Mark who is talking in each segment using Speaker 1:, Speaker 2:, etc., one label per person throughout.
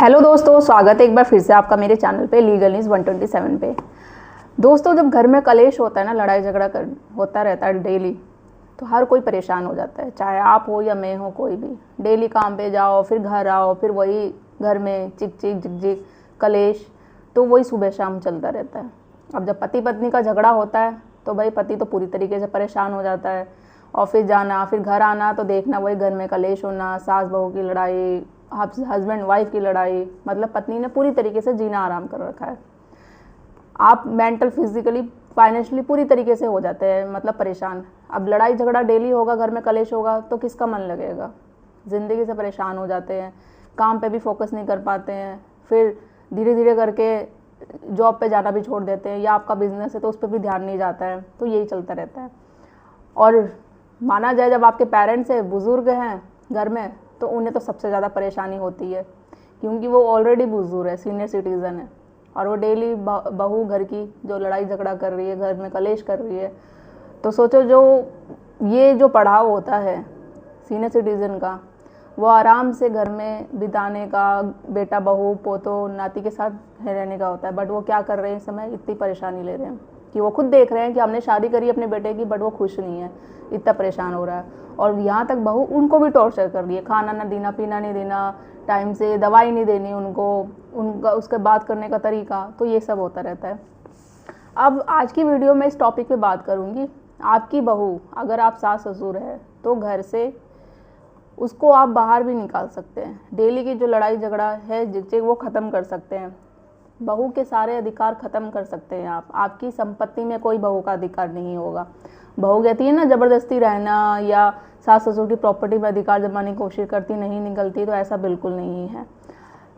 Speaker 1: Hello दोस्तों, स्वागत है एक बार फिर से आपका मेरे चैनल पे लीगल न्यूज़ 127 पे। दोस्तों, जब घर में कलेश होता है ना, लड़ाई झगड़ा होता रहता है डेली, तो हर कोई परेशान हो जाता है, चाहे आप हो या मैं हो, कोई भी। डेली काम पे जाओ, फिर घर आओ, फिर वही घर में चिक चिक झिक झिक कलेश, तो वही सुबह शाम चलता रहता है। अब जब पति पत्नी का झगड़ा होता है तो भाई पति तो पूरी तरीके से परेशान हो जाता है। ऑफिस जाना, फिर घर आना, तो देखना वही घर में कलेश होना, सास बहू की लड़ाई, हस्बैंड वाइफ की लड़ाई। मतलब पत्नी ने पूरी तरीके से जीना आराम कर रखा है। आप मेंटल, फिजिकली, फाइनेंशियली पूरी तरीके से हो जाते हैं मतलब परेशान। अब लड़ाई झगड़ा डेली होगा, घर में कलेश होगा, तो किसका मन लगेगा। ज़िंदगी से परेशान हो जाते हैं, काम पे भी फोकस नहीं कर पाते हैं, फिर धीरे धीरे करके जॉब पे जाना भी छोड़ देते हैं, या आपका बिजनेस है तो उस पर भी ध्यान नहीं जाता है। तो यही चलता रहता है। और माना जाए, जब आपके पेरेंट्स है, बुज़ुर्ग हैं घर में, तो उन्हें तो सबसे ज़्यादा परेशानी होती है, क्योंकि वो ऑलरेडी बुजुर्ग है, सीनियर सिटीज़न है, और वो डेली बहू घर की जो लड़ाई झगड़ा कर रही है, घर में कलेश कर रही है। तो सोचो, ये जो पड़ाव होता है सीनियर सिटीज़न का, वो आराम से घर में बिताने का, बेटा बहू पोतो नाती के साथ रहने का होता है। बट वो क्या कर रहे हैं इस समय, इतनी परेशानी ले रहे हैं कि वो खुद देख रहे हैं कि हमने शादी करी अपने बेटे की, बट वो खुश नहीं है, इतना परेशान हो रहा है। और यहाँ तक बहू उनको भी टॉर्चर कर रही है, खाना ना देना, पीना नहीं देना, टाइम से दवाई नहीं देनी उनको, उनका उसके बात करने का तरीका, तो ये सब होता रहता है। अब आज की वीडियो में इस टॉपिक पे बात करूँगी। आपकी बहू, अगर आप सास ससुर है, तो घर से उसको आप बाहर भी निकाल सकते हैं। डेली की जो लड़ाई झगड़ा है, झिकझिक, वो ख़त्म कर सकते हैं। बहू के सारे अधिकार ख़त्म कर सकते हैं आप। आपकी संपत्ति में कोई बहू का अधिकार नहीं होगा। बहू कहती है ना, ज़बरदस्ती रहना या सास ससुर की प्रॉपर्टी में अधिकार जमाने की कोशिश करती, नहीं निकलती, तो ऐसा बिल्कुल नहीं है।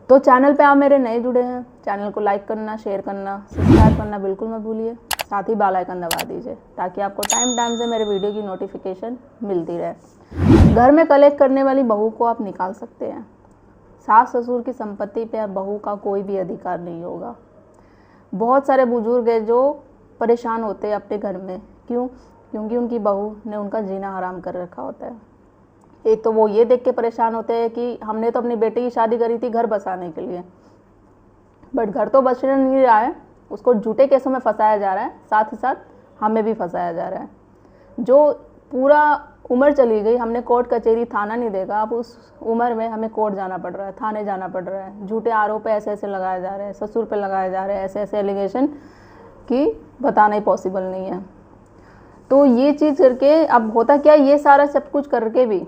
Speaker 1: तो चैनल पे आप मेरे नए जुड़े हैं, चैनल को लाइक करना, शेयर करना, सब्सक्राइब करना बिल्कुल मत भूलिए। साथ ही बेल आइकन दबा दीजिए, ताकि आपको टाइम टाइम से मेरे वीडियो की नोटिफिकेशन मिलती रहे। घर में कलेश करने वाली बहू को आप निकाल सकते हैं। सास ससुर की संपत्ति पर बहू का कोई भी अधिकार नहीं होगा। बहुत सारे बुजुर्ग हैं जो परेशान होते हैं अपने घर में, क्यों? क्योंकि उनकी बहू ने उनका जीना हराम कर रखा होता है। एक तो वो ये देख के परेशान होते हैं कि हमने तो अपनी बेटी की शादी करी थी घर बसाने के लिए, बट घर तो बस नहीं रहा है, उसको झूठे केसों में फंसाया जा रहा है, साथ ही साथ हमें भी फंसाया जा रहा है। जो पूरा उम्र चली गई, हमने कोर्ट कचहरी थाना नहीं देखा, अब उस उम्र में हमें कोर्ट जाना पड़ रहा है, थाने जाना पड़ रहा है। झूठे आरोप ऐसे ऐसे लगाए जा रहे हैं, ससुर पे लगाए जा रहे हैं, ऐसे ऐसे एलिगेशन कि बताना ही पॉसिबल नहीं है। तो ये चीज़ करके अब होता क्या, ये सारा सब कुछ करके भी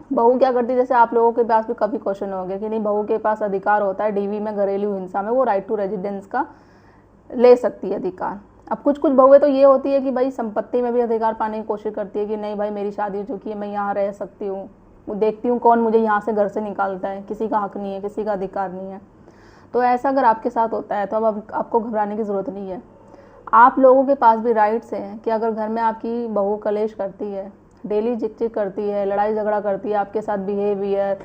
Speaker 1: बहू क्या करती, जैसे आप लोगों के पास भी कभी क्वेश्चन हो गया कि नहीं, बहू के पास अधिकार होता है डीवी में, घरेलू हिंसा में, वो राइट टू रेजिडेंस का ले सकती है अधिकार। अब कुछ कुछ बहुएं तो ये होती है कि भाई संपत्ति में भी अधिकार पाने की कोशिश करती है कि नहीं भाई, मेरी शादी हो चुकी है, मैं यहाँ रह सकती हूँ, वो देखती हूँ कौन मुझे यहाँ से घर से निकालता है, किसी का हक नहीं है, किसी का अधिकार नहीं है। तो ऐसा अगर आपके साथ होता है तो अब आपको घबराने की ज़रूरत नहीं है। आप लोगों के पास भी राइट्स हैं कि अगर घर में आपकी बहू कलेश करती है, डेली चिक करती है, लड़ाई झगड़ा करती है, आपके साथ बिहेवियर,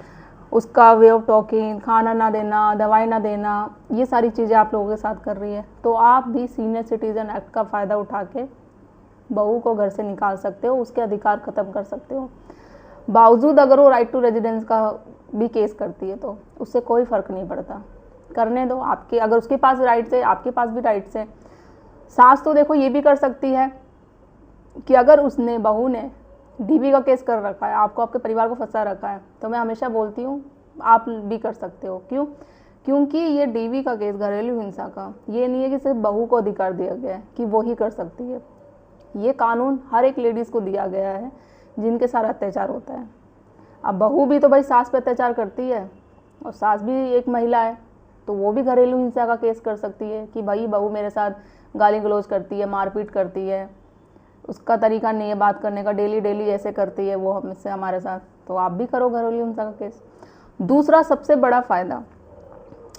Speaker 1: उसका वे ऑफ टॉकिंग, खाना ना देना, दवाई ना देना, ये सारी चीज़ें आप लोगों के साथ कर रही है, तो आप भी सीनियर सिटीज़न एक्ट का फ़ायदा उठा के बहू को घर से निकाल सकते हो, उसके अधिकार ख़त्म कर सकते हो। बावजूद अगर वो राइट टू रेजिडेंस का भी केस करती है तो उससे कोई फ़र्क नहीं पड़ता, करने दो। आपके अगर उसके पास राइट्स है, आपके पास भी राइट्स है। सास तो देखो ये भी कर सकती है कि अगर उसने, बहू ने डीवी का केस कर रखा है, आपको, आपके परिवार को फंसा रखा है, तो मैं हमेशा बोलती हूँ आप भी कर सकते हो। क्यों? क्योंकि ये डीवी का केस, घरेलू हिंसा का, ये नहीं है कि सिर्फ बहू को अधिकार दिया गया है कि वो ही कर सकती है। ये कानून हर एक लेडीज़ को दिया गया है जिनके साथ अत्याचार होता है। अब बहू भी तो भाई सास पे अत्याचार करती है, और सास भी एक महिला है, तो वो भी घरेलू हिंसा का केस कर सकती है कि भाई बहू मेरे साथ गाली गलौज करती है, मारपीट करती है, उसका तरीका नहीं है बात करने का, डेली डेली ऐसे करती है वो हमसे, हमारे साथ, तो आप भी करो घरेलू हिंसा का केस। दूसरा सबसे बड़ा फ़ायदा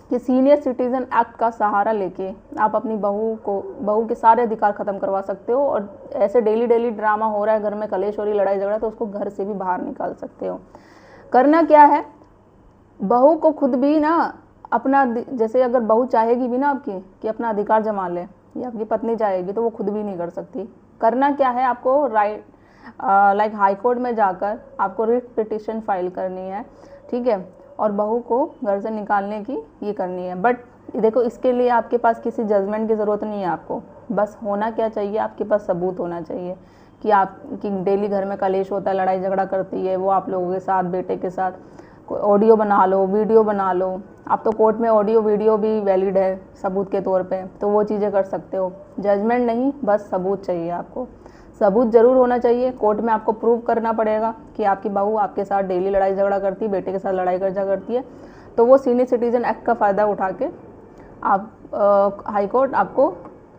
Speaker 1: कि सीनियर सिटीज़न एक्ट का सहारा लेके आप अपनी बहू के सारे अधिकार ख़त्म करवा सकते हो। और ऐसे डेली डेली ड्रामा हो रहा है, घर में कलेश हो रही, लड़ाई झगड़ा, तो उसको घर से भी बाहर निकाल सकते हो। करना क्या है, बहू को खुद भी ना अपना, जैसे अगर बहू चाहेगी भी ना आपकी कि अपना अधिकार जमा ले, या आपकी पत्नी चाहेगी, तो वो खुद भी नहीं कर सकती। करना क्या है, आपको लाइक हाई कोर्ट में जाकर आपको रिट पिटिशन फाइल करनी है, ठीक है। और बहू को घर से निकालने की ये करनी है। बट देखो, इसके लिए आपके पास किसी जजमेंट की ज़रूरत नहीं है आपको। बस होना क्या चाहिए, आपके पास सबूत होना चाहिए कि आपकी डेली घर में कलेश होता है, लड़ाई झगड़ा करती है वो आप लोगों के साथ, बेटे के साथ। कोई ऑडियो बना लो, वीडियो बना लो। अब तो कोर्ट में ऑडियो वीडियो भी वैलिड है सबूत के तौर पे, तो वो चीज़ें कर सकते हो। जजमेंट नहीं, बस सबूत चाहिए आपको। सबूत ज़रूर होना चाहिए। कोर्ट में आपको प्रूव करना पड़ेगा कि आपकी बहू आपके साथ डेली लड़ाई झगड़ा करती है, बेटे के साथ लड़ाई झगड़ा करती है। तो वो सीनियर सिटीजन एक्ट का फ़ायदा उठा के आप हाई कोर्ट आपको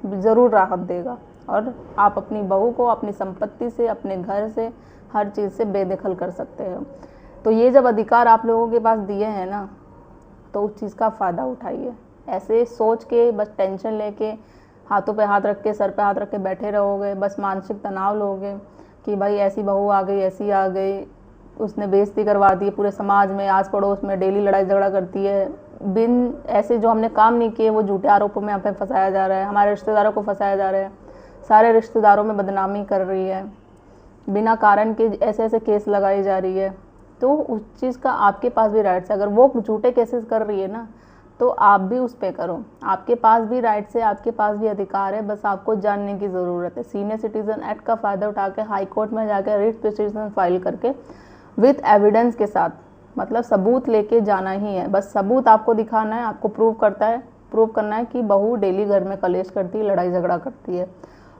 Speaker 1: ज़रूर राहत देगा और आप अपनी बहू को अपनी संपत्ति से, अपने घर से, हर चीज़ से बेदखल कर सकते हो। तो ये जब अधिकार आप लोगों के पास दिए हैं ना, तो उस चीज़ का फ़ायदा उठाइए। ऐसे सोच के बस टेंशन लेके, हाथों पे हाथ रख के, सर पे हाथ रख के बैठे रहोगे, बस मानसिक तनाव लोगे कि भाई ऐसी बहू आ गई, ऐसी आ गई, उसने बेइज्जती करवा दी पूरे समाज में, आस पड़ोस में डेली लड़ाई झगड़ा करती है। बिन ऐसे जो हमने काम नहीं किए वो झूठे आरोपों में यहाँ पे फंसाया जा रहा है, हमारे रिश्तेदारों को फंसाया जा रहा है, सारे रिश्तेदारों में बदनामी कर रही है, बिना कारण के ऐसे ऐसे केस लगाई जा रही है। तो उस चीज़ का आपके पास भी राइट्स है। अगर वो झूठे केसेस कर रही है ना, तो आप भी उस पर करो। आपके पास भी राइट्स है, आपके पास भी अधिकार है, बस आपको जानने की ज़रूरत है। सीनियर सिटीजन एक्ट का फ़ायदा उठा के हाई कोर्ट में जाकर रिट पिटीशन फाइल करके विथ एविडेंस के साथ, मतलब सबूत लेके जाना ही है। बस सबूत आपको दिखाना है, आपको प्रूव करना है कि बहू डेली घर में कलेश करती है, लड़ाई झगड़ा करती है।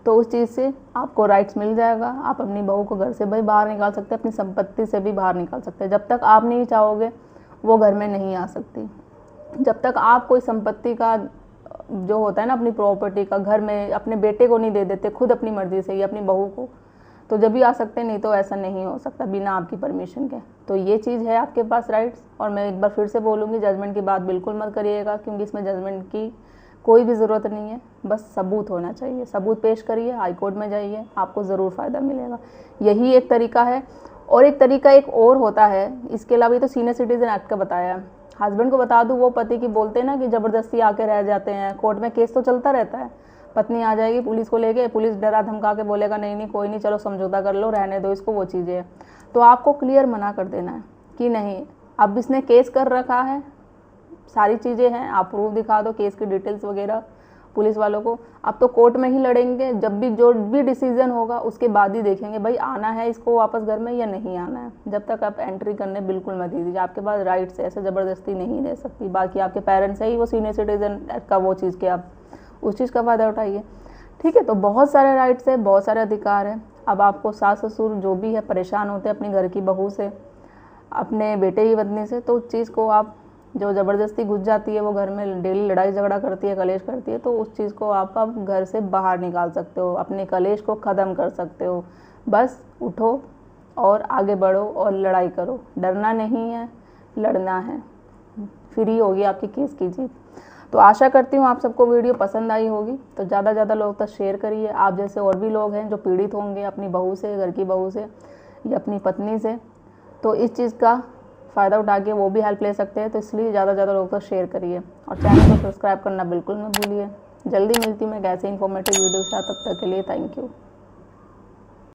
Speaker 1: तो उस चीज़ से आपको राइट्स मिल जाएगा। आप अपनी बहू को घर से भी बाहर निकाल सकते हैं, अपनी संपत्ति से भी बाहर निकाल सकते हैं। जब तक आप नहीं चाहोगे वो घर में नहीं आ सकती। जब तक आप कोई संपत्ति का जो होता है ना, अपनी प्रॉपर्टी का, घर में अपने बेटे को नहीं दे देते खुद अपनी मर्जी से, या अपनी बहू को, तो जब भी आ सकते, नहीं तो ऐसा नहीं हो सकता बिना आपकी परमिशन के। तो ये चीज़ है आपके पास राइट्स। और मैं एक बार फिर से बोलूँगी, जजमेंट की बात बिल्कुल मत करिएगा, क्योंकि इसमें जजमेंट की कोई भी ज़रूरत नहीं है। बस सबूत होना चाहिए। सबूत पेश करिए, हाई कोर्ट में जाइए, आपको ज़रूर फ़ायदा मिलेगा। यही एक तरीका है। और एक तरीका एक और होता है इसके अलावा, तो सीनियर सिटीजन एक्ट का बताया। हस्बैंड को बता दूँ, वो पति की बोलते हैं ना कि ज़बरदस्ती आके रह जाते हैं, कोर्ट में केस तो चलता रहता है। पत्नी आ जाएगी पुलिस को लेके, पुलिस डरा धमका के बोलेगा नहीं नहीं कोई नहीं, चलो समझौता कर लो, रहने दो इसको, वो चीज़ें हैं। तो आपको क्लियर मना कर देना है कि नहीं, अब इसने केस कर रखा है, सारी चीज़ें हैं, आप प्रूफ दिखा दो, केस की डिटेल्स वगैरह पुलिस वालों को। अब तो कोर्ट में ही लड़ेंगे, जब भी जो भी डिसीजन होगा उसके बाद ही देखेंगे भाई आना है इसको वापस घर में या नहीं आना है। जब तक आप एंट्री करने बिल्कुल मत दीजिए, आपके पास राइट्स है, ऐसे ज़बरदस्ती नहीं दे सकती। बाकी आपके पेरेंट्स है ही वो सीनियर सिटीजन का वो चीज़ के, आप उस चीज़ का फ़ायदा उठाइए। ठीक है, तो बहुत सारे राइट्स है, बहुत सारे अधिकार हैं। अब आपको सास ससुर जो भी है परेशान होते हैं अपनी घर की बहू से, अपने बेटे की पत्नी से, तो उस चीज़ को आप, जो ज़बरदस्ती घुस जाती है वो घर में डेली लड़ाई झगड़ा करती है, कलेश करती है, तो उस चीज़ को आप अब घर से बाहर निकाल सकते हो, अपने कलेश को ख़त्म कर सकते हो। बस उठो और आगे बढ़ो और लड़ाई करो। डरना नहीं है, लड़ना है। फ्री होगी आपकी केस की जीत। तो आशा करती हूँ आप सबको वीडियो पसंद आई होगी। तो ज़्यादा से ज़्यादा लोग तक शेयर करिए। आप जैसे और भी लोग हैं जो पीड़ित होंगे अपनी बहू से, घर की बहू से या अपनी पत्नी से, तो इस चीज़ का फ़ायदा उठा के वो भी हेल्प ले सकते हैं। तो इसलिए ज़्यादा से ज़्यादा लोग तक शेयर करिए और चैनल को सब्सक्राइब करना बिल्कुल मत भूलिए। जल्दी मिलती हूँ मैं एक ऐसे इन्फॉर्मेटिव वीडियो के साथ, तब तक के लिए थैंक यू।